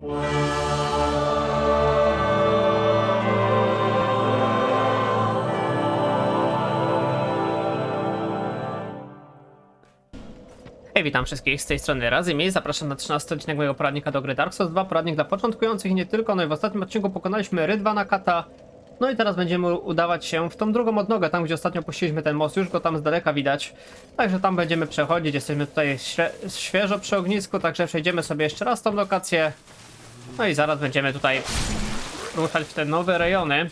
Hej, witam wszystkich z tej strony Razimi. Zapraszam na 13 odcinek mojego poradnika do gry Dark Souls 2. Poradnik dla początkujących i nie tylko. No i w ostatnim odcinku pokonaliśmy Rydwana Kata. No i teraz będziemy udawać się w tą drugą odnogę, tam gdzie ostatnio puściliśmy ten most. Już go tam z daleka widać. Także tam będziemy przechodzić. Jesteśmy tutaj świeżo przy ognisku, także przejdziemy sobie jeszcze raz tą lokację. No i zaraz będziemy tutaj ruszać w te nowe rejony.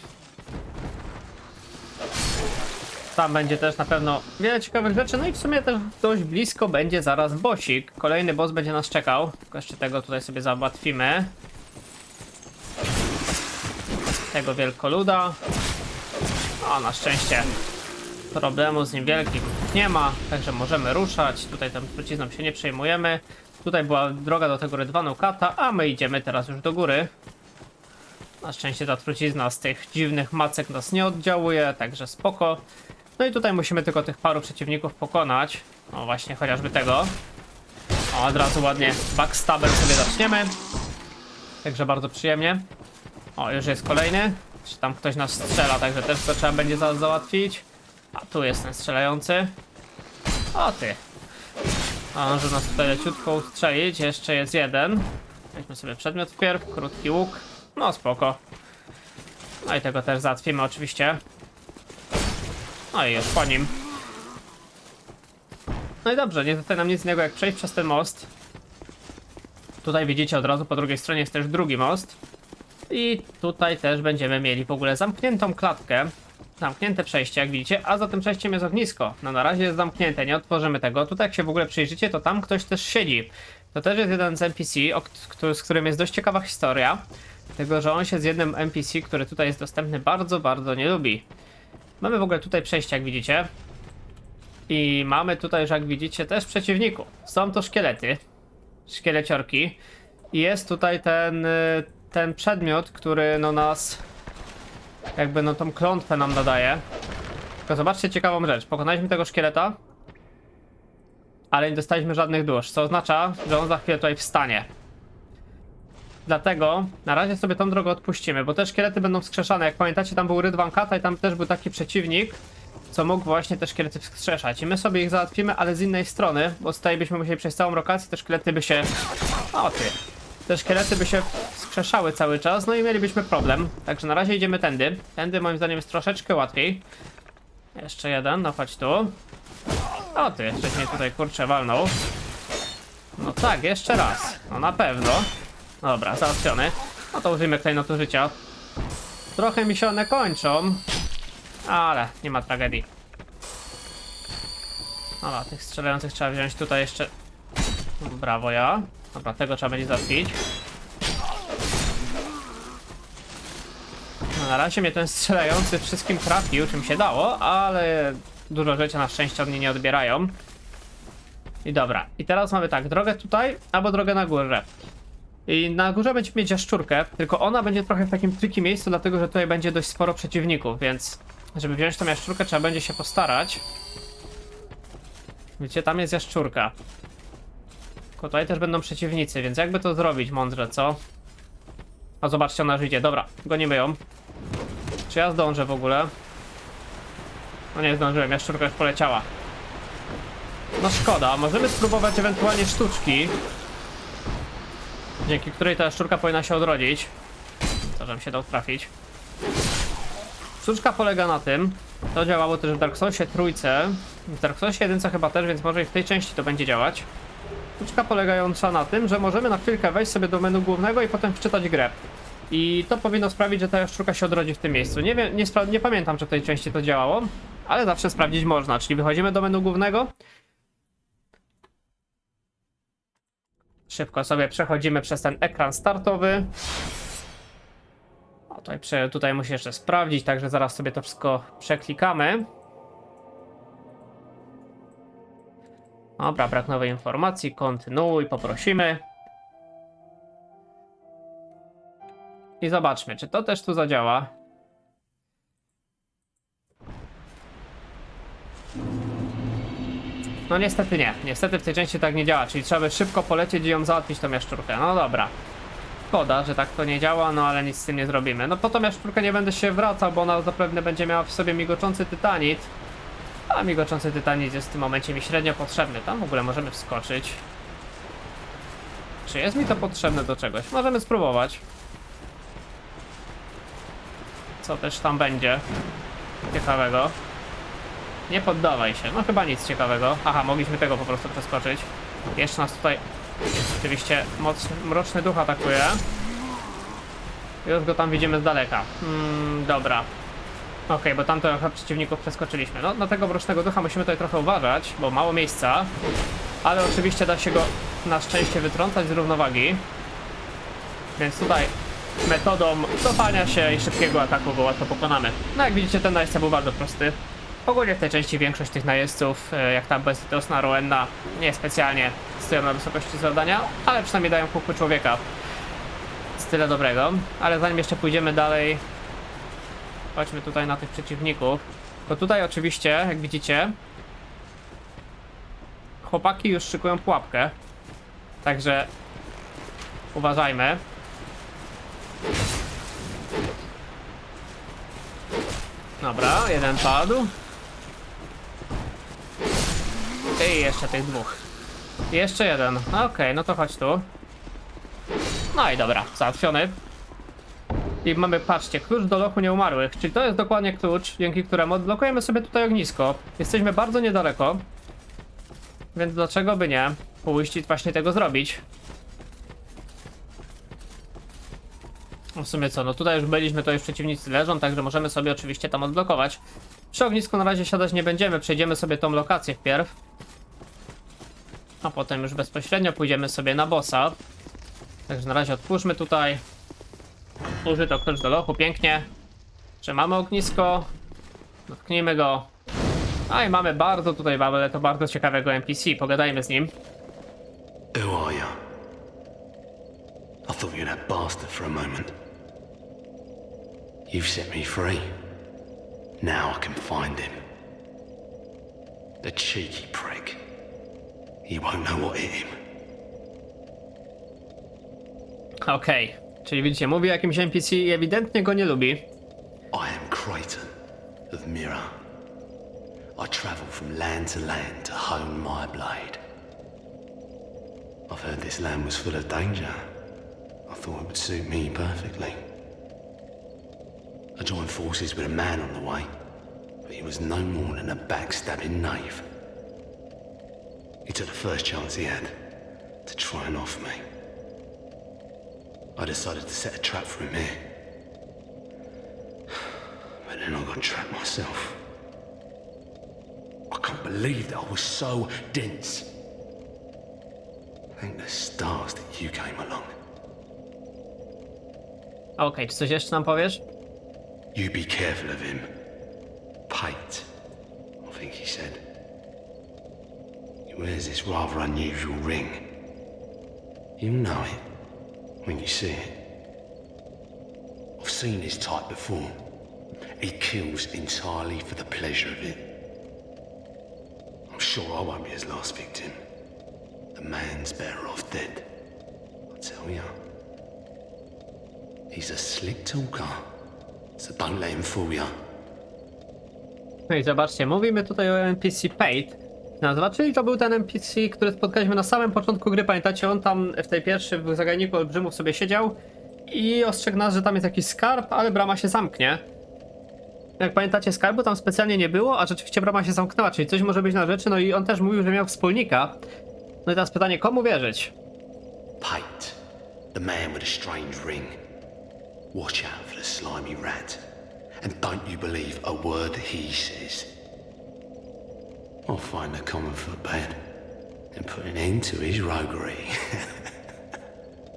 Tam będzie też na pewno wiele ciekawych rzeczy, no i w sumie też dość blisko będzie zaraz bossik. Kolejny boss będzie nas czekał, tylko jeszcze tego tutaj sobie załatwimy. Tego wielkoluda. O, na szczęście problemu z nim wielkich nie ma, także możemy ruszać. Tutaj tą trucizną się nie przejmujemy. Tutaj była droga do tego Rydwanu Kata, a my idziemy teraz już do góry. Na szczęście ta trucizna z tych dziwnych macek nas nie oddziałuje, także spoko. No i tutaj musimy tylko tych paru przeciwników pokonać. O, właśnie chociażby tego. O, od razu ładnie backstabem sobie zaczniemy. Także bardzo przyjemnie. O, już jest kolejny. Czy tam ktoś nas strzela, także też to trzeba będzie zaraz załatwić. A tu jest ten strzelający. O ty. A może nas tutaj leciutko ustrzelić. Jeszcze jest jeden. Weźmy sobie przedmiot wpierw, krótki łuk. No spoko. No i tego też załatwimy oczywiście. No i już po nim. No i dobrze, nie zostaje nam nic innego jak przejść przez ten most. Tutaj widzicie od razu po drugiej stronie jest też drugi most. I tutaj też będziemy mieli w ogóle zamkniętą klatkę. Zamknięte przejście, jak widzicie, a za tym przejściem jest ognisko. No na razie jest zamknięte, nie otworzymy tego. Tutaj jak się w ogóle przyjrzycie, to tam ktoś też siedzi. To też jest jeden z NPC, z którym jest dość ciekawa historia. Tego, że on się z jednym NPC, który tutaj jest dostępny, bardzo nie lubi. Mamy w ogóle tutaj przejście, jak widzicie. I mamy tutaj już, jak widzicie, też przeciwników. Są to szkielety. Szkieleciorki. I jest tutaj ten przedmiot, który no nas... jakby no tą klątwę nam nadaje. Tylko zobaczcie ciekawą rzecz. Pokonaliśmy tego szkieleta. Ale nie dostaliśmy żadnych dusz. Co oznacza, że on za chwilę tutaj wstanie. Dlatego na razie sobie tą drogę odpuścimy, bo te szkielety będą wskrzeszane. Jak pamiętacie, tam był Rydwan Kata i tam też był taki przeciwnik, co mógł właśnie te szkielety wskrzeszać. I my sobie ich załatwimy, ale z innej strony, bo tutaj byśmy musieli przejść całą lokację, te szkielety by się... O ty! Te szkielety by się wskrzeszały cały czas, no i mielibyśmy problem. Także na razie idziemy tędy. Tędy moim zdaniem jest troszeczkę łatwiej. Jeszcze jeden, no chodź tu. O ty, żeś mnie tutaj kurczę walnął. No tak, jeszcze raz. No na pewno. Dobra, załatwiony. No to użyjmy klejnotu życia. Trochę mi się one kończą, ale nie ma tragedii. Dobra, tych strzelających trzeba wziąć tutaj jeszcze. Brawo ja. Dobra, tego trzeba będzie załatwić. No, na razie mnie ten strzelający wszystkim trafił, czym się dało, ale dużo życia na szczęście od mnie nie odbierają. I dobra, i teraz mamy tak, drogę tutaj, albo drogę na górze. I na górze będziemy mieć jaszczurkę, tylko ona będzie trochę w takim tricky miejscu, dlatego że tutaj będzie dość sporo przeciwników, więc żeby wziąć tą jaszczurkę trzeba będzie się postarać. Wiecie, tam jest jaszczurka. Tylko tutaj też będą przeciwnicy, więc jakby to zrobić mądrze, co? A zobaczcie, ona już idzie, dobra, gonimy ją. Czy ja zdążę w ogóle? No nie zdążyłem, jaszczurka już poleciała. No szkoda, możemy spróbować ewentualnie sztuczki, dzięki której ta szczurka powinna się odrodzić. To, żebym się dał trafić. Sztuczka polega na tym, to działało też w Dark Soulsie trójce, w Dark Soulsie jedynce chyba też, więc może i w tej części to będzie działać. Sztuczka polegająca na tym, że możemy na chwilkę wejść sobie do menu głównego i potem wczytać grę. I to powinno sprawić, że ta szczurka się odrodzi w tym miejscu. Nie wiem, nie pamiętam, czy w tej części to działało, ale zawsze sprawdzić można, czyli wychodzimy do menu głównego. Szybko sobie przechodzimy przez ten ekran startowy. O, tutaj muszę jeszcze sprawdzić, także zaraz sobie to wszystko przeklikamy. Dobra, brak nowej informacji, kontynuuj, poprosimy. I zobaczmy, czy to też tu zadziała. No niestety nie, niestety w tej części tak nie działa, czyli trzeba by szybko polecieć i ją załatwić tą jaszczurkę, no dobra. szkoda, że tak to nie działa, no ale nic z tym nie zrobimy. No po tą jaszczurkę nie będę się wracał, bo ona zapewne będzie miała w sobie migoczący tytanit. A migoczący tytanit jest w tym momencie mi średnio potrzebny. Tam w ogóle możemy wskoczyć. Czy jest mi to potrzebne do czegoś? Możemy spróbować. Co też tam będzie ciekawego? Nie poddawaj się. No chyba nic ciekawego. Aha, mogliśmy tego po prostu przeskoczyć. Jeszcze nas tutaj oczywiście mroczny duch atakuje. Już go tam widzimy z daleka. Dobra. Okej, bo tamto przeciwników przeskoczyliśmy. No, na tego mrocznego ducha musimy tutaj trochę uważać, bo mało miejsca. Ale oczywiście da się go na szczęście wytrącać z równowagi. Więc tutaj metodą cofania się i szybkiego ataku go łatwo pokonamy. No jak widzicie, ten najeźdźca był bardzo prosty. Ogólnie w tej części większość tych najeźdźców, jak tam Bezlitosna, Roenna, nie specjalnie stoją na wysokości zadania, ale przynajmniej dają kukły człowieka. Jest tyle dobrego. Ale zanim jeszcze pójdziemy dalej, chodźmy tutaj na tych przeciwników. Bo tutaj oczywiście, jak widzicie, chłopaki już szykują pułapkę. Także uważajmy. Dobra, jeden padł. I jeszcze tych dwóch. I jeszcze jeden. Okej, no to chodź tu. No i dobra, załatwiony. I mamy, patrzcie, klucz do lochu nieumarłych. Czyli to jest dokładnie klucz, dzięki któremu odblokujemy sobie tutaj ognisko. Jesteśmy bardzo niedaleko. Więc dlaczego by nie pójść i właśnie tego zrobić? No w sumie co, no tutaj już byliśmy, to już przeciwnicy leżą, także możemy sobie oczywiście tam odblokować. Przy ognisku na razie siadać nie będziemy, przejdziemy sobie tą lokację wpierw. A potem już bezpośrednio pójdziemy sobie na bossa. Także na razie otwórzmy tutaj. Użyto klucz do lochu, pięknie. Czy mamy ognisko? Dotknijmy go. A i mamy bardzo tutaj, ale to bardzo ciekawego NPC, pogadajmy z nim. Who are you? I thought you were that bastard for a moment. You've set me free. Now I can find him. The cheeky prick. He won't know what hit him. Okej, czyli widzicie, mówi o jakimś NPC i ewidentnie go nie lubi. I am Kraton of Mira. I travel from land to land to hone my blade. I've heard this land was full of danger. I thought it would suit me perfectly. I joined forces with a man on the way, but he was no more than a backstabbing knave. He took the first chance he had to try and off me. I decided to set a trap for him here. But then I got trapped myself. I can't believe that I was so dense. Thank the stars that you came along. Okej, czy coś jeszcze nam powiesz? You be careful of him. Pate, I think he said. He wears this rather unusual ring. You'll know it when you see it. I've seen his type before. He kills entirely for the pleasure of it. I'm sure I won't be his last victim. The man's better off dead. I tell ya. He's a slick talker, so don't let him fool ya. No i zobaczcie, mówimy tutaj o NPC Pate. Nazwa, czyli to był ten NPC, który spotkaliśmy na samym początku gry. Pamiętacie, on tam w tej pierwszej w zagajniku olbrzymów sobie siedział i ostrzegł nas, że tam jest jakiś skarb, ale brama się zamknie. Jak pamiętacie, skarbu tam specjalnie nie było, a rzeczywiście brama się zamknęła, czyli coś może być na rzeczy. No i on też mówił, że miał wspólnika. No i teraz pytanie, komu wierzyć? Pate, the man with a strange ring. Watch out for the slimy rat. And don't you believe a word he says. I'll find the common footbed and put an end to his roguery.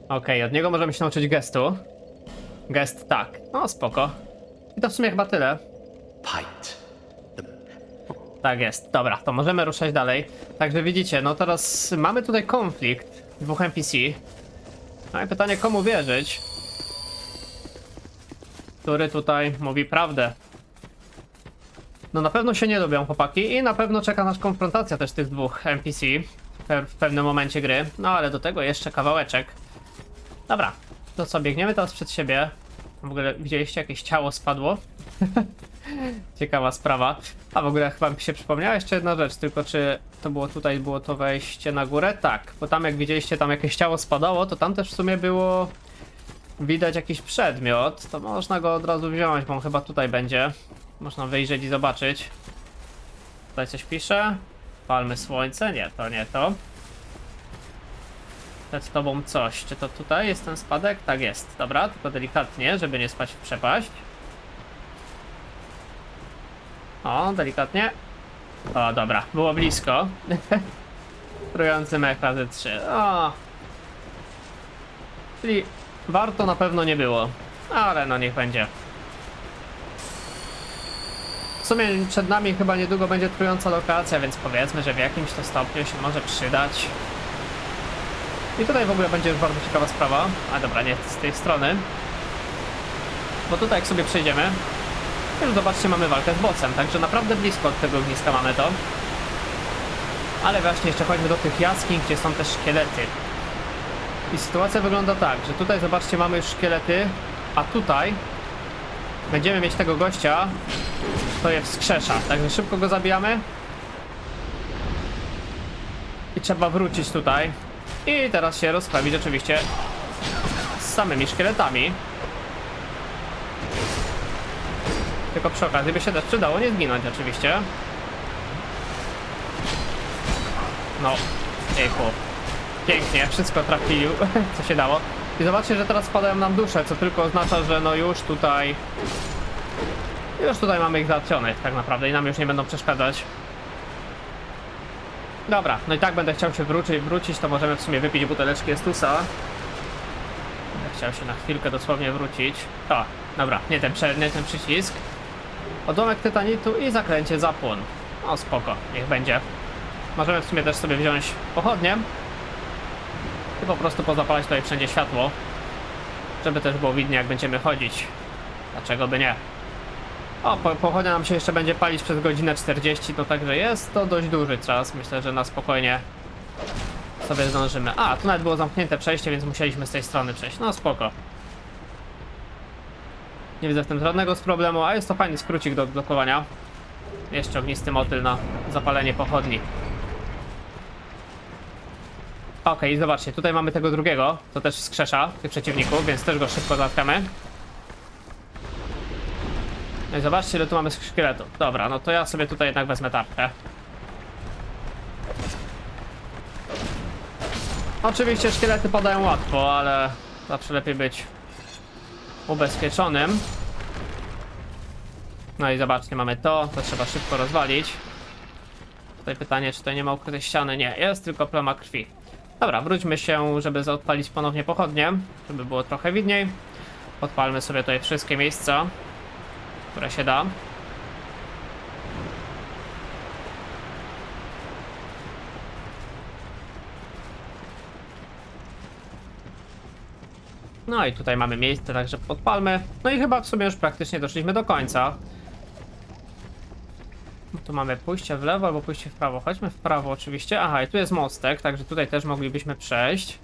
Okej, od niego możemy się nauczyć gestu. Gest tak. No spoko. I to w sumie chyba tyle. Pate, Tak jest. Dobra, to możemy ruszać dalej. Także widzicie, no teraz mamy tutaj konflikt dwóch NPC. No i pytanie, komu wierzyć? Który tutaj mówi prawdę. No na pewno się nie lubią chłopaki i na pewno czeka nas konfrontacja też tych dwóch NPC w pewnym momencie gry. No ale do tego jeszcze kawałeczek. Dobra, To co, biegniemy teraz przed siebie. W ogóle widzieliście, jakieś ciało spadło? Ciekawa sprawa. A w ogóle chyba mi się przypomniała jeszcze jedna rzecz, tylko czy to było tutaj, było to wejście na górę? Tak, bo tam jak widzieliście, tam jakieś ciało spadało, to tam też w sumie było widać jakiś przedmiot. To można go od razu wziąć, bo on chyba tutaj będzie. Można wyjrzeć i zobaczyć. Tutaj coś pisze. Palmy słońce, nie, to nie to. Przed tobą coś. Czy to tutaj jest ten spadek? Tak jest. Dobra, tylko delikatnie, żeby nie spać w przepaść. O, delikatnie. O, dobra, było blisko. Trujący mech razy 3. O. Czyli warto na pewno nie było. Ale no niech będzie. W sumie przed nami chyba niedługo będzie trująca lokacja, więc powiedzmy, że w jakimś to stopniu się może przydać. I tutaj w ogóle będzie już bardzo ciekawa sprawa. A dobra, nie z tej strony. Bo tutaj jak sobie przejdziemy, już zobaczcie, mamy walkę z bossem, także naprawdę blisko od tego ogniska mamy to. Ale właśnie jeszcze chodźmy do tych jaskiń, gdzie są też szkielety. I sytuacja wygląda tak, że tutaj zobaczcie, mamy już szkielety, a tutaj będziemy mieć tego gościa, to je wskrzesza. Także szybko go zabijamy. I trzeba wrócić tutaj. I teraz się rozprawić oczywiście z samymi szkieletami. Tylko przy okazji by się też przydało nie zginąć oczywiście. No, jejku. Pięknie, wszystko trafił, co się dało. I zobaczcie, że teraz spadają nam dusze, co tylko oznacza, że no już tutaj mamy ich załatwionych tak naprawdę i nam już nie będą przeszkadzać. Dobra, no i tak będę chciał się wrócić, to możemy w sumie wypić buteleczki Estusa. Będę chciał się na chwilkę dosłownie wrócić. O, dobra, nie ten przycisk. Odłamek tytanitu i zaklęcie zapłon. O, spoko, niech będzie. Możemy w sumie też sobie wziąć pochodnie i po prostu pozapalać tutaj wszędzie światło, żeby też było widnie, jak będziemy chodzić. Dlaczego by nie? O, pochodnia nam się jeszcze będzie palić przez godzinę 40, to także jest to dość duży czas. Myślę, że na spokojnie sobie zdążymy. A, tu nawet było zamknięte przejście, więc musieliśmy z tej strony przejść. No spoko. Nie widzę w tym żadnego problemu, a jest to fajny skrócik do odblokowania. Jeszcze ognisty motyl na zapalenie pochodni. Okej, zobaczcie, tutaj mamy tego drugiego, co też wskrzesza tych przeciwników, więc też go szybko załatwiamy. No i zobaczcie, ile tu mamy szkieletów. Dobra, no to ja sobie tutaj jednak wezmę tarczę. Oczywiście szkielety padają łatwo, ale zawsze lepiej być ubezpieczonym. No i zobaczcie, mamy to trzeba szybko rozwalić. Tutaj pytanie, czy tutaj nie ma ukrytej ściany? Nie, jest tylko plama krwi. Dobra, wróćmy się, żeby odpalić ponownie pochodnie, żeby było trochę widniej. Odpalmy sobie tutaj wszystkie miejsca, które się da. No i tutaj mamy miejsce, także podpalmy. No i chyba w sumie już praktycznie doszliśmy do końca. Tu mamy pójście w lewo albo pójście w prawo. Chodźmy w prawo oczywiście. Aha, i tu jest mostek, także tutaj też moglibyśmy przejść.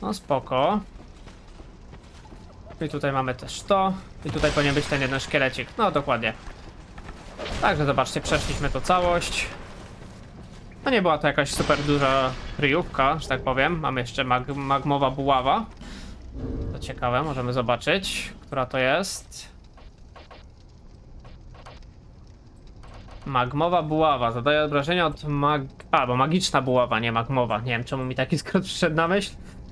No spoko. I tutaj mamy też to. I tutaj powinien być ten jeden szkielecik. No dokładnie. Także zobaczcie, przeszliśmy to całość. No nie była to jakaś super duża kryjówka, że tak powiem. Mamy jeszcze magmowa buława. To ciekawe, możemy zobaczyć, która to jest. Magmowa buława. Zadaje obrażenia od bo magiczna buława, nie magmowa. Nie wiem, czemu mi taki skrót przyszedł na myśl.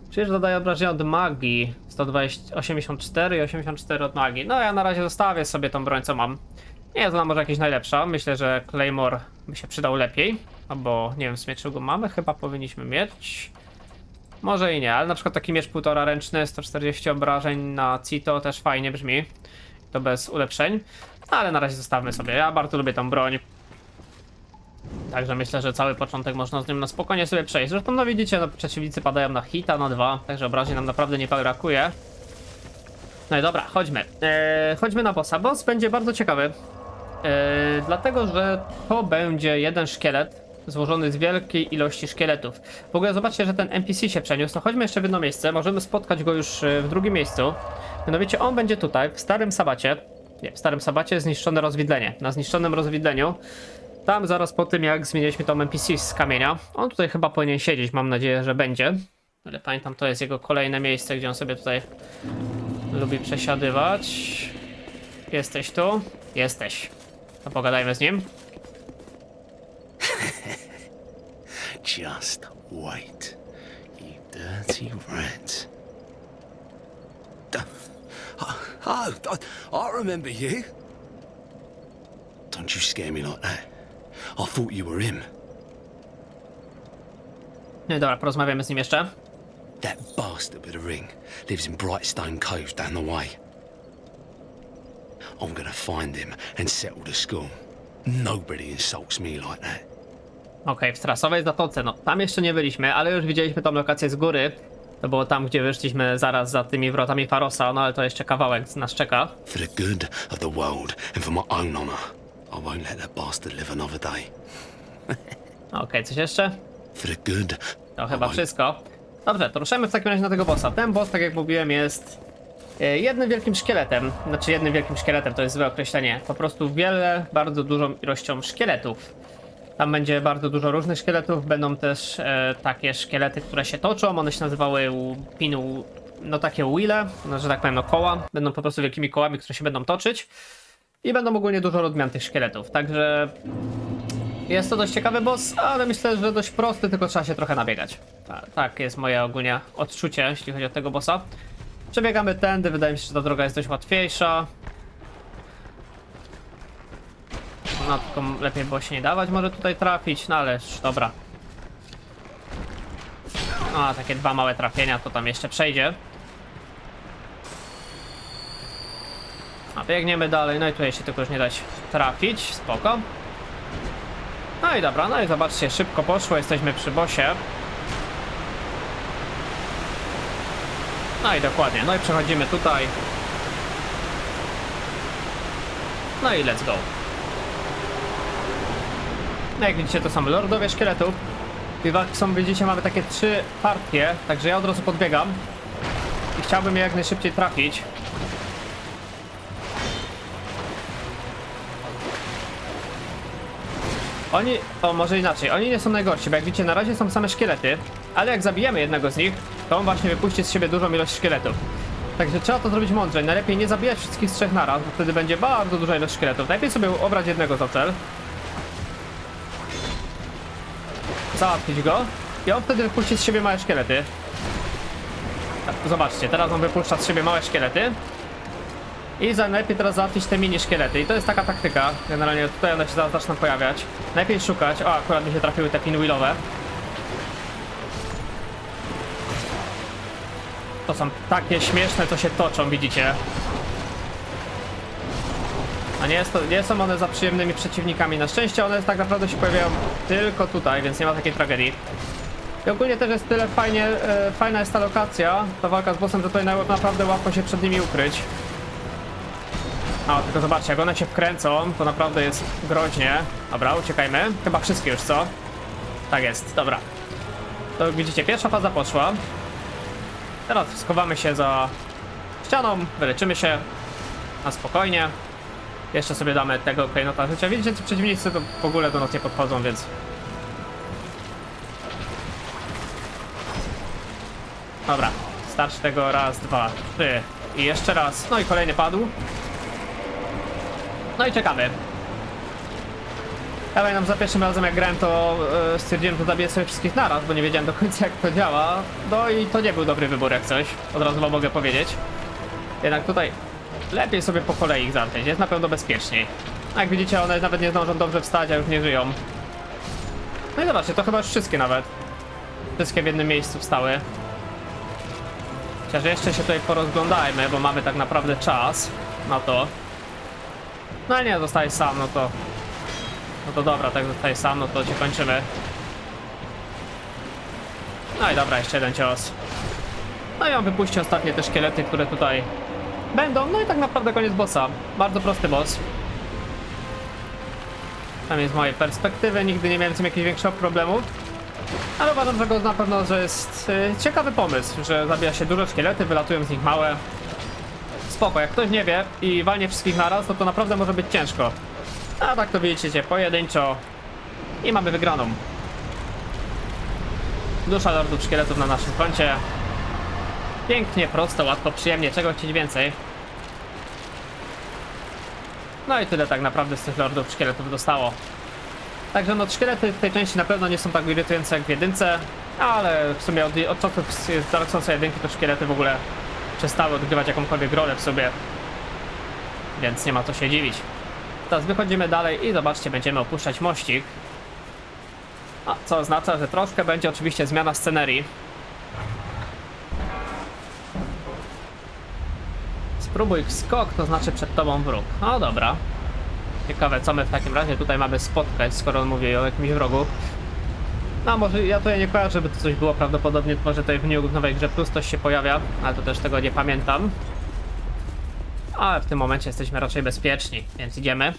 Przecież zadaje obrażenia od magii. 120, 84 i 84 od magii. No ja na razie zostawię sobie tą broń, co mam. Nie jest ona może jakaś najlepsza. Myślę, że Claymore by się przydał lepiej. Albo nie wiem w sumie, czy go mamy. Chyba powinniśmy mieć. Może i nie, ale na przykład taki miecz 1,5 ręczny, 140 obrażeń na Cito też fajnie brzmi. To bez ulepszeń. Ale na razie zostawmy sobie. Ja bardzo lubię tą broń. Także myślę, że cały początek można z nim na spokojnie sobie przejść. Zresztą no widzicie, no, przeciwnicy padają na hita, na 2. Także obrażeń nam naprawdę nie brakuje. No i dobra, chodźmy. Chodźmy na bossa. Boss będzie bardzo ciekawy. Dlatego, że to będzie jeden szkielet, złożony z wielkiej ilości szkieletów. W ogóle zobaczcie, że ten NPC się przeniósł. No chodźmy jeszcze w jedno miejsce, możemy spotkać go już w drugim miejscu. Mianowicie on będzie tutaj, w Starym Sabacie. Nie, w Starym Sabacie zniszczone rozwidlenie. Na zniszczonym rozwidleniu. Tam zaraz po tym, jak zmieniliśmy tą NPC z kamienia. On tutaj chyba powinien siedzieć, mam nadzieję, że będzie. Ale pamiętam, to jest jego kolejne miejsce, gdzie on sobie tutaj lubi przesiadywać. Jesteś tu? Jesteś. To pogadajmy z nim. Just wait, you dirty rat. I remember you. Don't you scare me like that. I thought you were him. No i dobra, porozmawiamy z nim jeszcze. That bastard with the ring lives in Brightstone Cove down the way. I'm gonna find him and settle the score. Nobody insults me like that. Okej, w Strasowej Zatoce, no tam jeszcze nie byliśmy, ale już widzieliśmy tą lokację z góry. To było tam, gdzie wyszliśmy zaraz za tymi wrotami Pharosa, no ale to jeszcze kawałek nas czeka. For the good of the world and for my own honor, I won't let that bastard live another day. Okej, coś jeszcze? For the good. To I chyba won't- wszystko. Dobrze, to ruszamy w takim razie na tego bossa. Ten boss, tak jak mówiłem, jest jednym wielkim szkieletem. Znaczy jednym wielkim szkieletem, to jest złe określenie. Po prostu bardzo dużą ilością szkieletów. Tam będzie bardzo dużo różnych szkieletów. Będą też takie szkielety, które się toczą. One się nazywały pinu, no takie wheele, no, że tak powiem, no koła. Będą po prostu wielkimi kołami, które się będą toczyć. I będą ogólnie dużo odmian tych szkieletów. Także jest to dość ciekawy boss, ale myślę, że dość prosty, tylko trzeba się trochę nabiegać. Tak jest moje ogólnie odczucie, jeśli chodzi o tego bossa. Przebiegamy tędy, wydaje mi się, że ta droga jest dość łatwiejsza. No, tylko lepiej było się nie dawać, może tutaj trafić, no ale dobra. No, takie dwa małe trafienia, to tam jeszcze przejdzie. A biegniemy dalej, no i tutaj się tylko już nie dać trafić, spoko. No i dobra, no i zobaczcie, szybko poszło, jesteśmy przy bossie. No i dokładnie, no i przechodzimy tutaj. No i let's go. No jak widzicie, to są lordowie szkieletów. I walki są, widzicie, mamy takie 3 partie, także ja od razu podbiegam. I chciałbym je jak najszybciej trafić. Oni, o może inaczej, oni nie są najgorsi, bo jak widzicie, na razie są same szkielety, ale jak zabijemy jednego z nich, to on właśnie wypuści z siebie dużą ilość szkieletów. Także trzeba to zrobić mądrze, najlepiej nie zabijać wszystkich z 3 naraz, bo wtedy będzie bardzo duża ilość szkieletów. Najlepiej sobie obrać jednego za cel. Załatwić go i on wtedy wypuści z siebie małe szkielety. Zobaczcie, teraz on wypuszcza z siebie małe szkielety. I najlepiej teraz załatwić te mini szkielety. I to jest taka taktyka. Generalnie tutaj one się zaraz zaczną pojawiać. Najlepiej szukać. O, akurat mi się trafiły te pinwheelowe. To są takie śmieszne, co się toczą, widzicie. A nie są one za przyjemnymi przeciwnikami. Na szczęście one tak naprawdę się pojawiają tylko tutaj, więc nie ma takiej tragedii. I ogólnie też jest tyle fajna jest ta lokacja, ta walka z bossem, że tutaj naprawdę łatwo się przed nimi ukryć. A, tylko zobaczcie, jak one się wkręcą, to naprawdę jest groźnie. Dobra, uciekajmy. Chyba wszystkie już, co? Tak jest, dobra. To jak widzicie, pierwsza faza poszła. Teraz schowamy się za ścianą, wyleczymy się na spokojnie. Jeszcze sobie damy tego klejnota życia. Widzicie, ci przeciwnicy to w ogóle do nas nie podchodzą, więc... Dobra, starczy tego raz, dwa, trzy i jeszcze raz. No i kolejny padł. No i czekamy. Ja pamiętam, za pierwszym razem jak grałem, to stwierdziłem, że zabiję sobie wszystkich naraz, bo nie wiedziałem do końca jak to działa. No i to nie był dobry wybór jak coś. Od razu wam mogę powiedzieć. Jednak tutaj lepiej sobie po kolei ich zamknąć, jest na pewno bezpieczniej. Jak widzicie, one nawet nie zdążą dobrze wstać, a już nie żyją. No i zobaczcie, to chyba już wszystkie nawet. Wszystkie w jednym miejscu wstały. Chociaż jeszcze się tutaj porozglądajmy, bo mamy tak naprawdę czas na to. No ale nie, zostajesz sam, no to... No to dobra, tak zostajesz sam, no to cię kończymy. No i dobra, jeszcze jeden cios. No i on wypuści ostatnie te szkielety, które tutaj będą. No i tak naprawdę koniec bossa. Bardzo prosty boss. Tam jest z mojej perspektywy, nigdy nie miałem z tym jakiegoś większego problemu. Ale uważam, że go na pewno, że jest ciekawy pomysł, że zabija się duże szkielety, wylatują z nich małe. Spoko, jak ktoś nie wie i walnie wszystkich naraz, to naprawdę może być ciężko. A tak to widzicie, pojedynczo i mamy wygraną. Dusza lordów szkieletów na naszym koncie. Pięknie, prosto, łatwo, przyjemnie, czego chcieć więcej. No i tyle tak naprawdę z tych lordów szkieletów dostało. Także no szkielety w tej części na pewno nie są tak irytujące jak w jedynce, ale w sumie od czasów z Dark Soulsa 1 to szkielety w ogóle przestały odgrywać jakąkolwiek rolę w sobie. Więc nie ma co się dziwić. Teraz wychodzimy dalej i zobaczcie, będziemy opuszczać mościk. A co oznacza, że troszkę będzie oczywiście zmiana scenerii. Spróbuj skok, to znaczy przed tobą wróg. No dobra. Ciekawe, co my w takim razie tutaj mamy spotkać, skoro on mówi o jakimś wrogu. No może ja tutaj nie kojarzę, żeby to coś było, prawdopodobnie może tutaj w nowej grze plus coś się pojawia, ale to też tego nie pamiętam. Ale w tym momencie jesteśmy raczej bezpieczni, więc idziemy.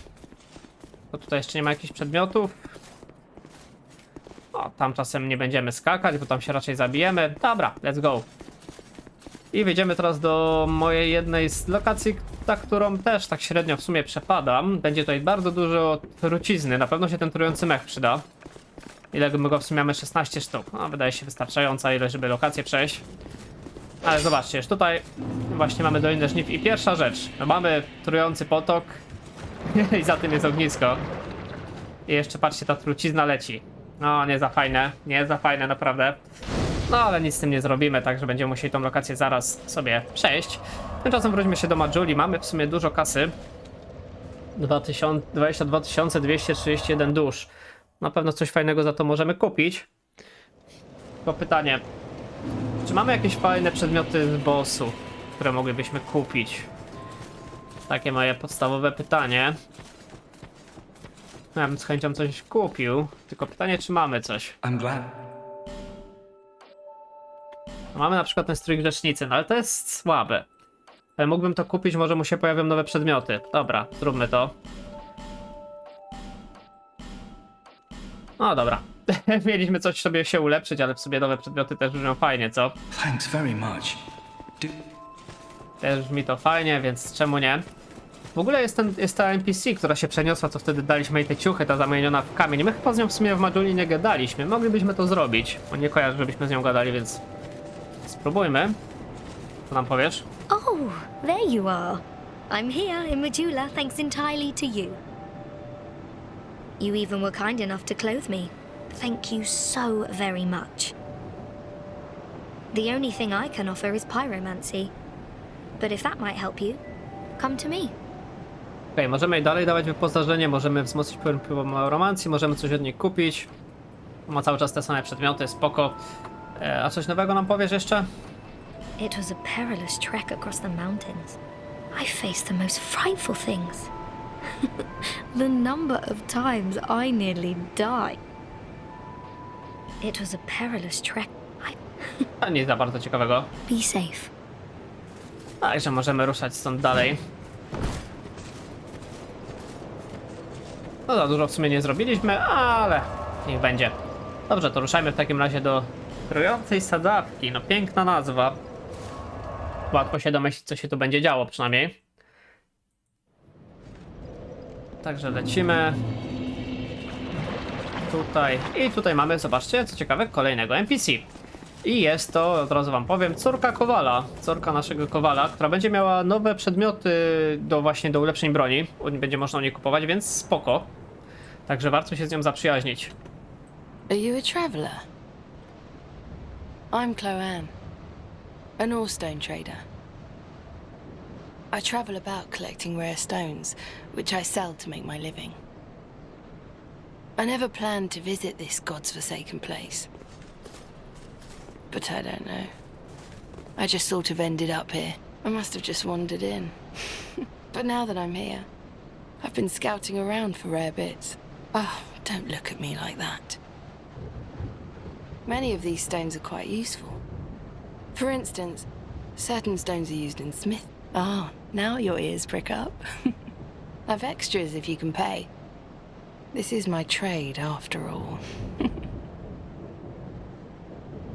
Bo tutaj jeszcze nie ma jakichś przedmiotów. O, tam czasem nie będziemy skakać, bo tam się raczej zabijemy. Dobra, let's go. I wejdziemy teraz do mojej jednej z lokacji, na którą też tak średnio w sumie przepadam. Będzie tutaj bardzo dużo trucizny, na pewno się ten trujący mech przyda. Ile my go w sumie mamy? 16 sztuk. No, wydaje się wystarczająca ilość, żeby lokację przejść. Ale zobaczcie, już tutaj właśnie mamy Dolinę Żniw i pierwsza rzecz. No, mamy trujący potok i za tym jest ognisko. I jeszcze patrzcie, ta trucizna leci. No, nie za fajne naprawdę. No, ale nic z tym nie zrobimy, także będziemy musieli tą lokację zaraz sobie przejść. Tymczasem wróćmy się do Majuli. Mamy w sumie dużo kasy. 22 231 dusz. Na pewno coś fajnego za to możemy kupić. Tylko pytanie, czy mamy jakieś fajne przedmioty z bossu, które moglibyśmy kupić? Takie moje podstawowe pytanie. Ja bym z chęcią coś kupił, tylko pytanie, czy mamy coś. I'm glad. Mamy na przykład ten strój grzecznicy, no ale to jest słabe. Ale mógłbym to kupić, może mu się pojawią nowe przedmioty. Dobra, zróbmy to. No dobra. Mieliśmy coś sobie się ulepszyć, ale w sobie nowe przedmioty też brzmią fajnie, co? Thanks very much. Też brzmi to fajnie, więc czemu nie? W ogóle jest ta NPC, która się przeniosła, co wtedy daliśmy jej te ciuchy, ta zamieniona w kamień. My chyba z nią w sumie w Majuli nie gadaliśmy. Moglibyśmy to zrobić. Bo nie kojarzę, żebyśmy z nią gadali, więc spróbujmy. Co nam powiesz? Oh, there you are. I'm here in Majula thanks entirely to you. You even were kind enough to clothe me. Thank you so very much. The only thing I can offer is pyromancy. But if that might help you, come to me. Okej, możemy jej dalej dawać wyposażenie, możemy wzmocnić pyromancji, możemy coś od niej kupić. Ma cały czas te same przedmioty, spoko. A coś nowego nam powiesz jeszcze? It was a perilous trek across the mountains. I faced the most frightful things. The number of times I nearly died. It was a perilous trek. A nic za bardzo ciekawego. Be safe. Także możemy ruszać stąd dalej. No za dużo w sumie nie zrobiliśmy, ale niech będzie. Dobrze, to ruszajmy w takim razie do trującej sadzawki. No piękna nazwa. Łatwo się domyślić, co się tu będzie działo przynajmniej. Także lecimy. Tutaj. I tutaj mamy, zobaczcie, co ciekawe, kolejnego NPC. I jest to, od razu wam powiem, córka Kowala. Córka naszego Kowala, która będzie miała nowe przedmioty do ulepszeń broni. Będzie można nie kupować, więc spoko. Także warto się z nią zaprzyjaźnić. Are you a traveller? I'm Chloanne, an ore-stone trader. I travel about collecting rare stones, which I sell to make my living. I never planned to visit this God's forsaken place. But I don't know. I just sort of ended up here. I must have just wandered in. But now that I'm here, I've been scouting around for rare bits. Oh, don't look at me like that. Many of these stones are quite useful. For instance, certain stones are used in smith. Oh, now your ears prick up. I've extras if you can pay. This is my trade after all.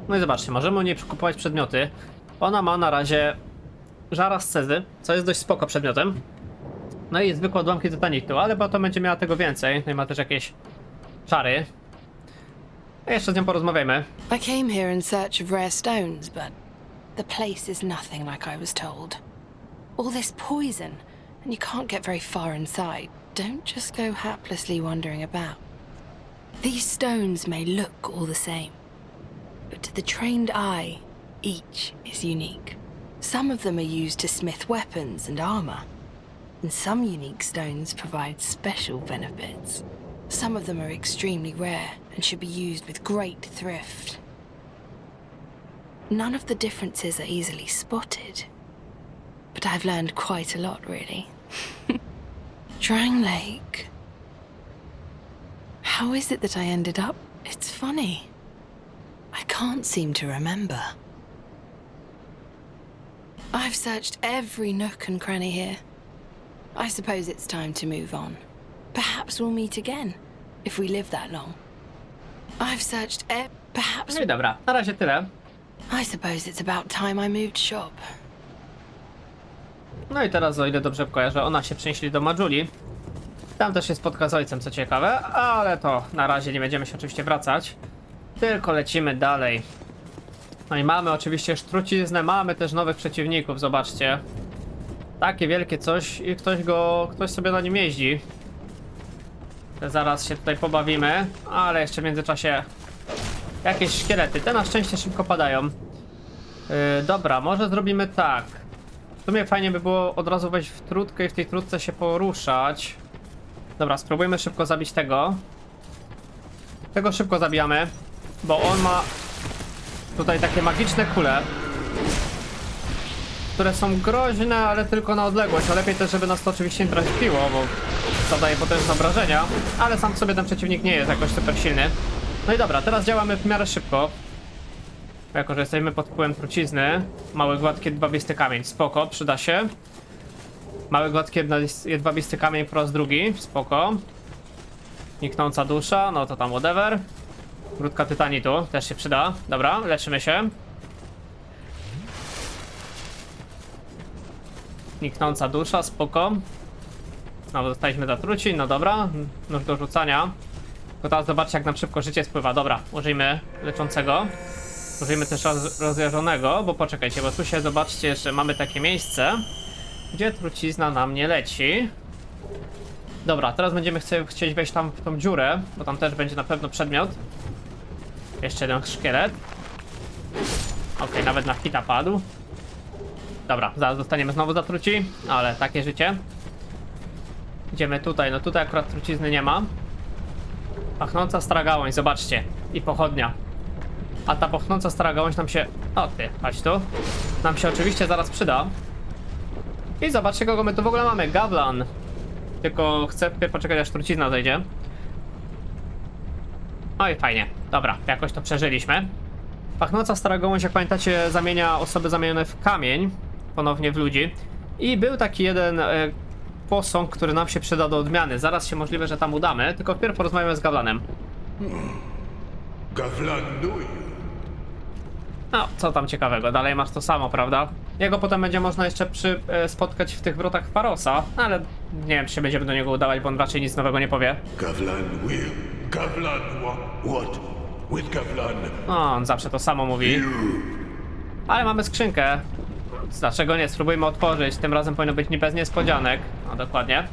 No i zobaczcie, możemy u niej kupować przedmioty. Ona ma na razie żara scezy, co jest dość spoko przedmiotem. No i zwykłe odłamki tytanitu, ale potem będzie miała tego więcej. No i ma też jakieś czary. A jeszcze z nią porozmawiajmy. I came here in search of rare stones, but the place is nothing like I was told. All this poison, and you can't get very far inside. Don't just go haplessly wandering about. These stones may look all the same, but to the trained eye, each is unique. Some of them are used to smith weapons and armor, and some unique stones provide special benefits. Some of them are extremely rare and should be used with great thrift. None of the differences are easily spotted, but I've learned quite a lot, really. Drang Lake. How is it that I ended up? It's funny. I can't seem to remember. I've searched every nook and cranny here. I suppose it's time to move on. Perhaps we'll meet again, if we live that long. I've searched perhaps... No i dobra, na razie tyle. I suppose it's about time I moved shop. No i teraz, o ile dobrze kojarzę, ona się przenieśli do Majuli. Tam też się spotka z ojcem, co ciekawe, ale to na razie nie będziemy się oczywiście wracać. Tylko lecimy dalej. No i mamy oczywiście już truciznę, mamy też nowych przeciwników, zobaczcie. Takie wielkie coś i ktoś sobie na nim jeździ. Zaraz się tutaj pobawimy, ale jeszcze w międzyczasie jakieś szkielety, te na szczęście szybko padają. Dobra, może zrobimy tak. W sumie fajnie by było od razu wejść w trutkę i w tej trutce się poruszać. Dobra, spróbujmy szybko zabić tego. Tego szybko zabijamy, bo on ma tutaj takie magiczne kule, które są groźne, ale tylko na odległość. A lepiej też, żeby nas to oczywiście nie trafiło, bo zadaje potężne obrażenia. Ale sam w sobie ten przeciwnik nie jest jakoś super silny. No i dobra, teraz działamy w miarę szybko. Jako że jesteśmy pod wpływem trucizny. Mały, gładki, jedwabisty kamień, spoko, przyda się. Mały, gładki, jedwabisty kamień po raz drugi, spoko. Niknąca dusza, no to tam whatever. Grudka tytanitu, też się przyda. Dobra, leczymy się. Niknąca dusza, spoko. Znowu zostaliśmy zatruci, no dobra. Nóż do rzucania. Tylko teraz zobaczcie, jak nam szybko życie spływa. Dobra, użyjmy leczącego. Użyjmy też rozjarzonego, bo poczekajcie, bo tu się zobaczcie, że mamy takie miejsce, gdzie trucizna nam nie leci. Dobra, teraz będziemy chcieć wejść tam w tą dziurę, bo tam też będzie na pewno przedmiot. Jeszcze jeden szkielet. Okej, nawet na hita padł. Dobra, zaraz zostaniemy znowu zatruci, ale takie życie. Idziemy tutaj, no tutaj akurat trucizny nie ma. Pachnąca stara gałąź, zobaczcie. I pochodnia. A ta pachnąca stara gałąź nam się... O ty, chodź tu. Nam się oczywiście zaraz przyda. I zobaczcie, kogo my tu w ogóle mamy. Gavlan. Tylko chcę poczekać, aż trucizna zejdzie. No i fajnie. Dobra, jakoś to przeżyliśmy. Pachnąca stara gałąź, jak pamiętacie, zamienia osoby zamienione w kamień. Ponownie w ludzi. I był taki jeden posąg, który nam się przyda do odmiany. Zaraz się możliwe, że tam udamy. Tylko wpierw porozmawiamy z Gavlanem. Gavlan Nui. No, co tam ciekawego, dalej masz to samo, prawda? Jego potem będzie można jeszcze spotkać w tych wrotach Pharosa, ale nie wiem, czy się będziemy do niego udawać, bo on raczej nic nowego nie powie. Gavlan will. Gavlan what? With Gavlan. No, on zawsze to samo mówi. Ale mamy skrzynkę. Dlaczego nie? Spróbujmy otworzyć. Tym razem powinno być nie bez niespodzianek. No, dokładnie.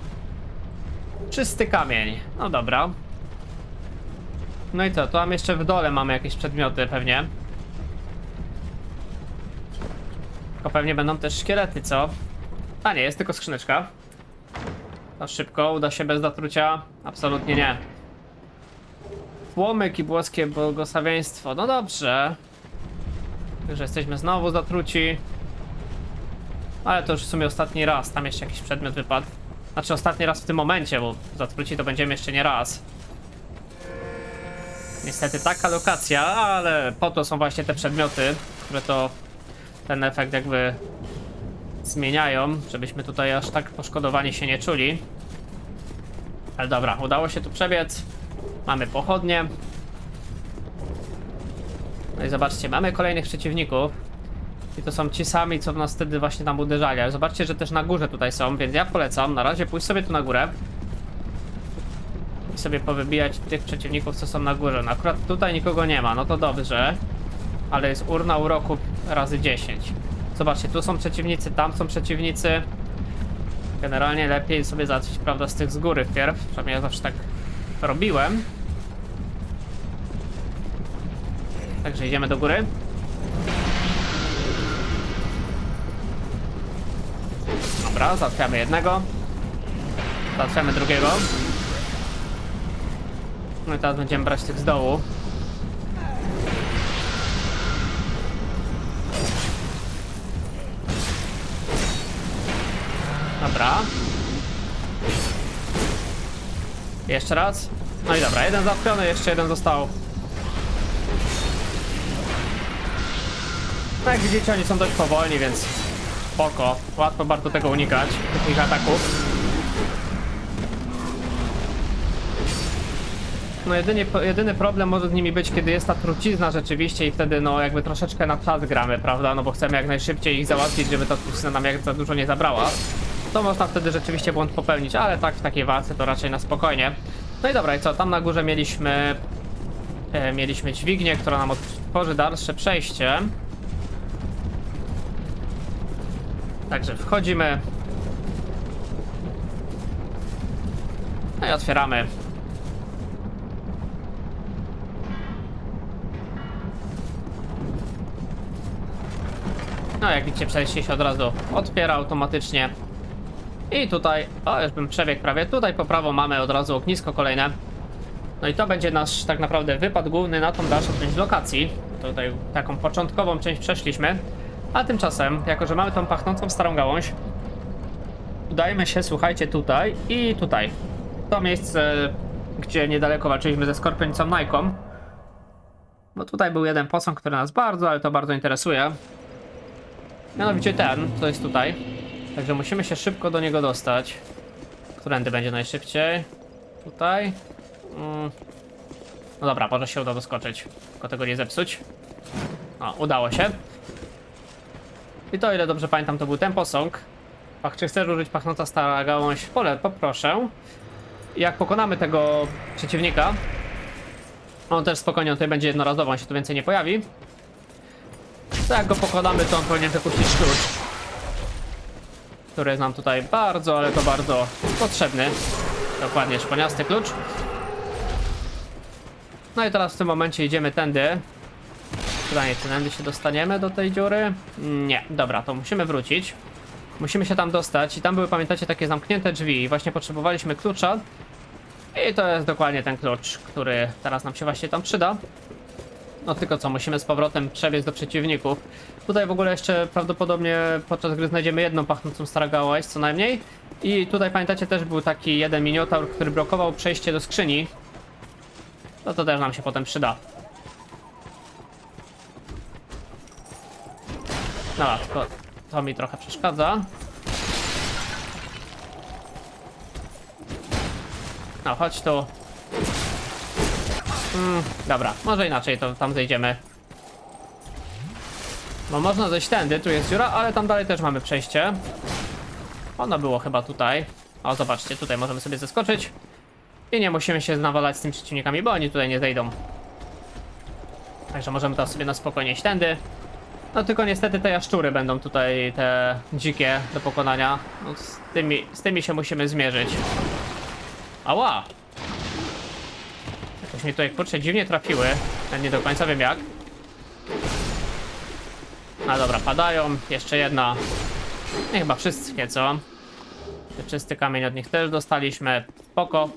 Czysty kamień. No dobra. No i co? Tu tam jeszcze w dole mamy jakieś przedmioty pewnie. Tylko pewnie będą też szkielety, co? A nie, jest tylko skrzyneczka. To szybko, uda się bez zatrucia? Absolutnie nie. Płomyk i błoskie błogosławieństwo. No dobrze. Że jesteśmy znowu zatruci. Ale to już w sumie ostatni raz. Tam jeszcze jakiś przedmiot wypadł. Znaczy ostatni raz w tym momencie, bo zatruci to będziemy jeszcze nie raz. Niestety taka lokacja, ale po to są właśnie te przedmioty, które to ten efekt jakby zmieniają, żebyśmy tutaj aż tak poszkodowani się nie czuli. Ale dobra, udało się tu przebiec. Mamy pochodnie. No i zobaczcie, mamy kolejnych przeciwników. I to są ci sami, co w nas wtedy właśnie tam uderzali. Ale zobaczcie, że też na górze tutaj są, więc ja polecam na razie pójść sobie tu na górę. I sobie powybijać tych przeciwników, co są na górze. No akurat tutaj nikogo nie ma, no to dobrze. Ale jest urna uroku razy 10. Zobaczcie, tu są przeciwnicy, tam są przeciwnicy. Generalnie lepiej sobie załatwić, prawda, z tych z góry wpierw. Przynajmniej ja zawsze tak robiłem. Także idziemy do góry. Dobra, załatwiamy jednego. Załatwiamy drugiego. No i teraz będziemy brać tych z dołu. Dobra. Jeszcze raz. No i dobra, jeden załatwiony, jeszcze jeden został. No jak widzicie, oni są dość powolni, więc spoko. Łatwo bardzo tego unikać, tych ataków. No jedyny problem może z nimi być, kiedy jest ta trucizna rzeczywiście i wtedy no jakby troszeczkę na czas gramy, prawda? No bo chcemy jak najszybciej ich załatwić, żeby ta trucizna nam jak za dużo nie zabrała. To można wtedy rzeczywiście błąd popełnić, ale tak w takiej walce to raczej na spokojnie. No i dobra, i co? Tam na górze mieliśmy dźwignię, która nam otworzy dalsze przejście. Także wchodzimy. No i otwieramy. No jak widzicie, przejście się od razu otwiera automatycznie. I tutaj, o już bym przebiegł prawie, tutaj po prawo mamy od razu ognisko kolejne. No i to będzie nasz tak naprawdę wypad główny na tą dalszą część lokacji. Tutaj taką początkową część przeszliśmy. A tymczasem, jako że mamy tą pachnącą starą gałąź, udajmy się, słuchajcie, tutaj i tutaj. To miejsce, gdzie niedaleko walczyliśmy ze Skorpionicą Najką. Bo tutaj był jeden posąg, który nas bardzo, ale to bardzo interesuje. Mianowicie ten, co jest tutaj. Także musimy się szybko do niego dostać. Którędy będzie najszybciej? Tutaj. No dobra, może się uda doskoczyć. Tylko tego nie zepsuć. O, udało się. I to, ile dobrze pamiętam, to był ten posąg. Czy chcesz użyć pachnąca stara gałąź? Poproszę. I jak pokonamy tego przeciwnika, on też spokojnie, on tutaj będzie jednorazowo, on się tu więcej nie pojawi. To jak go pokonamy, to on powinien wypuścić klucz, który jest nam tutaj bardzo, ale to bardzo potrzebny. Dokładnie, szponiasty klucz. No i teraz w tym momencie idziemy tędy. Pytanie, czy tędy się dostaniemy do tej dziury? Nie, dobra, to musimy wrócić. Musimy się tam dostać i tam były, pamiętacie, takie zamknięte drzwi i właśnie potrzebowaliśmy klucza. I to jest dokładnie ten klucz, który teraz nam się właśnie tam przyda. No tylko co, musimy z powrotem przebiec do przeciwników. Tutaj w ogóle jeszcze prawdopodobnie podczas gry znajdziemy jedną pachnącą starą gałąź, co najmniej. I tutaj pamiętacie, też był taki jeden minotaur, który blokował przejście do skrzyni. No to też nam się potem przyda. Dobra, tylko to mi trochę przeszkadza. No, chodź tu. Dobra, może inaczej to tam zejdziemy. Bo można zejść tędy, tu jest dziura, ale tam dalej też mamy przejście. Ono było chyba tutaj. O, zobaczcie, tutaj możemy sobie zeskoczyć. I nie musimy się nawalać z tymi przeciwnikami, bo oni tutaj nie zejdą. Także możemy teraz sobie na spokojnie iść tędy. No tylko niestety te jaszczury będą tutaj, te dzikie do pokonania. No, z tymi się musimy zmierzyć. Ała! Jakoś mnie tutaj, kurczę, dziwnie trafiły. Ja nie do końca wiem jak. A dobra, padają. Jeszcze jedna. Nie, chyba wszystkie, co? Czysty kamień od nich też dostaliśmy. Spoko.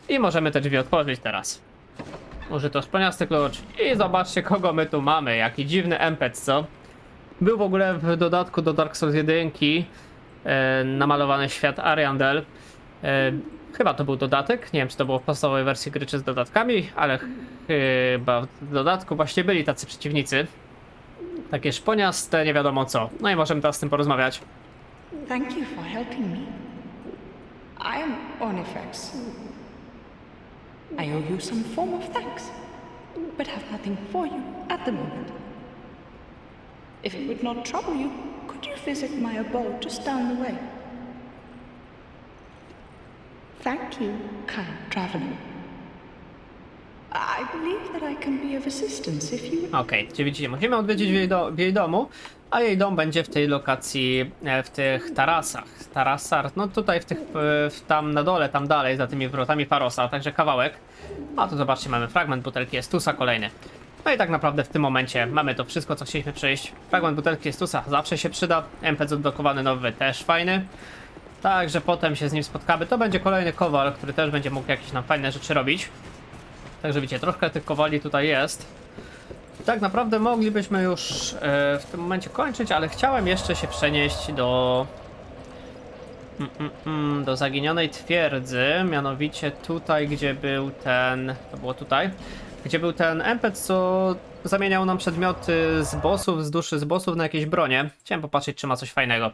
I możemy te drzwi otworzyć teraz. Użyto szponiasty klucz. I zobaczcie, kogo my tu mamy. Jaki dziwny NPC, co? Był w ogóle w dodatku do Dark Souls 1 namalowany świat Ariandel. Chyba to był dodatek. Nie wiem, czy to było w podstawowej wersji gry, czy z dodatkami, ale chyba w dodatku właśnie byli tacy przeciwnicy. Takie szponiaste, nie wiadomo co. No i możemy teraz z tym porozmawiać. Thank you for helping me. I am Onifex. I owe you some form of thanks, but have nothing for you at the moment. If it would not trouble you, could you visit my abode just down the way? Thank you, kind traveler. I believe that I can be of assistance if you would... Okej, czyli widzicie, musimy odwiedzić w jej domu, a jej dom będzie w tej lokacji, w tych tarasach. Tarasar, no tutaj w tych, tam na dole, tam dalej, za tymi wrotami Pharosa, także kawałek. A tu zobaczcie, mamy fragment butelki Estusa kolejny. No i tak naprawdę w tym momencie mamy to wszystko, co chcieliśmy przejść. Fragment butelki Estusa zawsze się przyda, NPC odblokowany nowy też fajny. Także potem się z nim spotkamy, to będzie kolejny kowal, który też będzie mógł jakieś nam fajne rzeczy robić. Także widzicie, troszkę tych kowali tutaj jest. Tak naprawdę moglibyśmy już w tym momencie kończyć, ale chciałem jeszcze się przenieść do zaginionej twierdzy, mianowicie tutaj, gdzie był ten, to było tutaj, gdzie był ten NPC, co zamieniał nam przedmioty z bossów, z duszy z bossów na jakieś bronie. Chciałem popatrzeć, czy ma coś fajnego.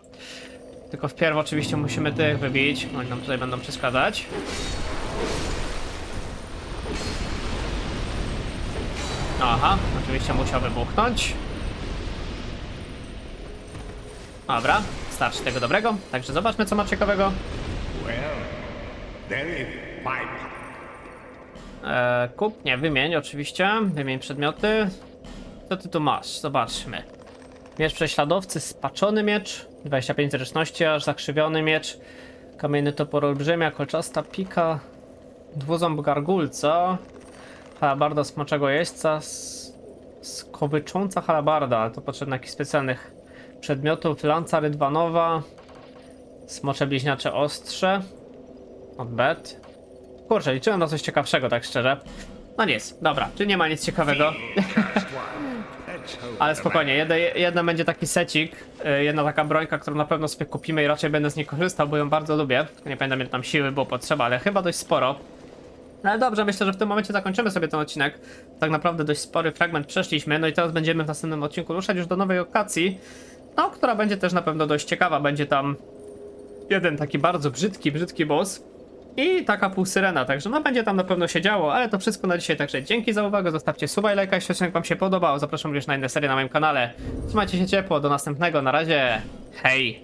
Tylko wpierw oczywiście musimy tych wybić, oni nam tutaj będą przeszkadzać. Aha, oczywiście musiał wybuchnąć. Dobra, starczy tego dobrego. Także zobaczmy, co ma ciekawego. Well, there is my Kup, nie, wymień oczywiście. Wymień przedmioty. Co ty tu masz? Zobaczmy. Miecz prześladowcy, spaczony miecz. 25 zręczności, aż zakrzywiony miecz. Kamienny topór olbrzymia, kolczasta pika. Dwuząb gargulca. Halabarda smoczego jeźdźca. Skowycząca halabarda, ale to potrzebne jakichś specjalnych przedmiotów. Lanca rydwanowa. Smocze bliźniacze ostrze. Not bad. Kurczę, liczyłem na coś ciekawszego, tak szczerze. No nic, dobra, czy nie ma nic ciekawego. Ale spokojnie, jedna będzie taki secik, jedna taka brońka, którą na pewno sobie kupimy i raczej będę z niej korzystał, bo ją bardzo lubię. Nie pamiętam, ile tam siły było potrzeba, ale chyba dość sporo. No ale dobrze, myślę, że w tym momencie zakończymy sobie ten odcinek. Tak naprawdę dość spory fragment przeszliśmy, no i teraz będziemy w następnym odcinku ruszać już do nowej lokacji, no, która będzie też na pewno dość ciekawa. Będzie tam jeden taki bardzo brzydki boss i taka półsyrena, także no będzie tam na pewno się działo, ale to wszystko na dzisiaj, także dzięki za uwagę, zostawcie suba i lajka, jeśli odcinek wam się podobał, zapraszam również na inne serie na moim kanale. Trzymajcie się ciepło, do następnego, na razie, hej!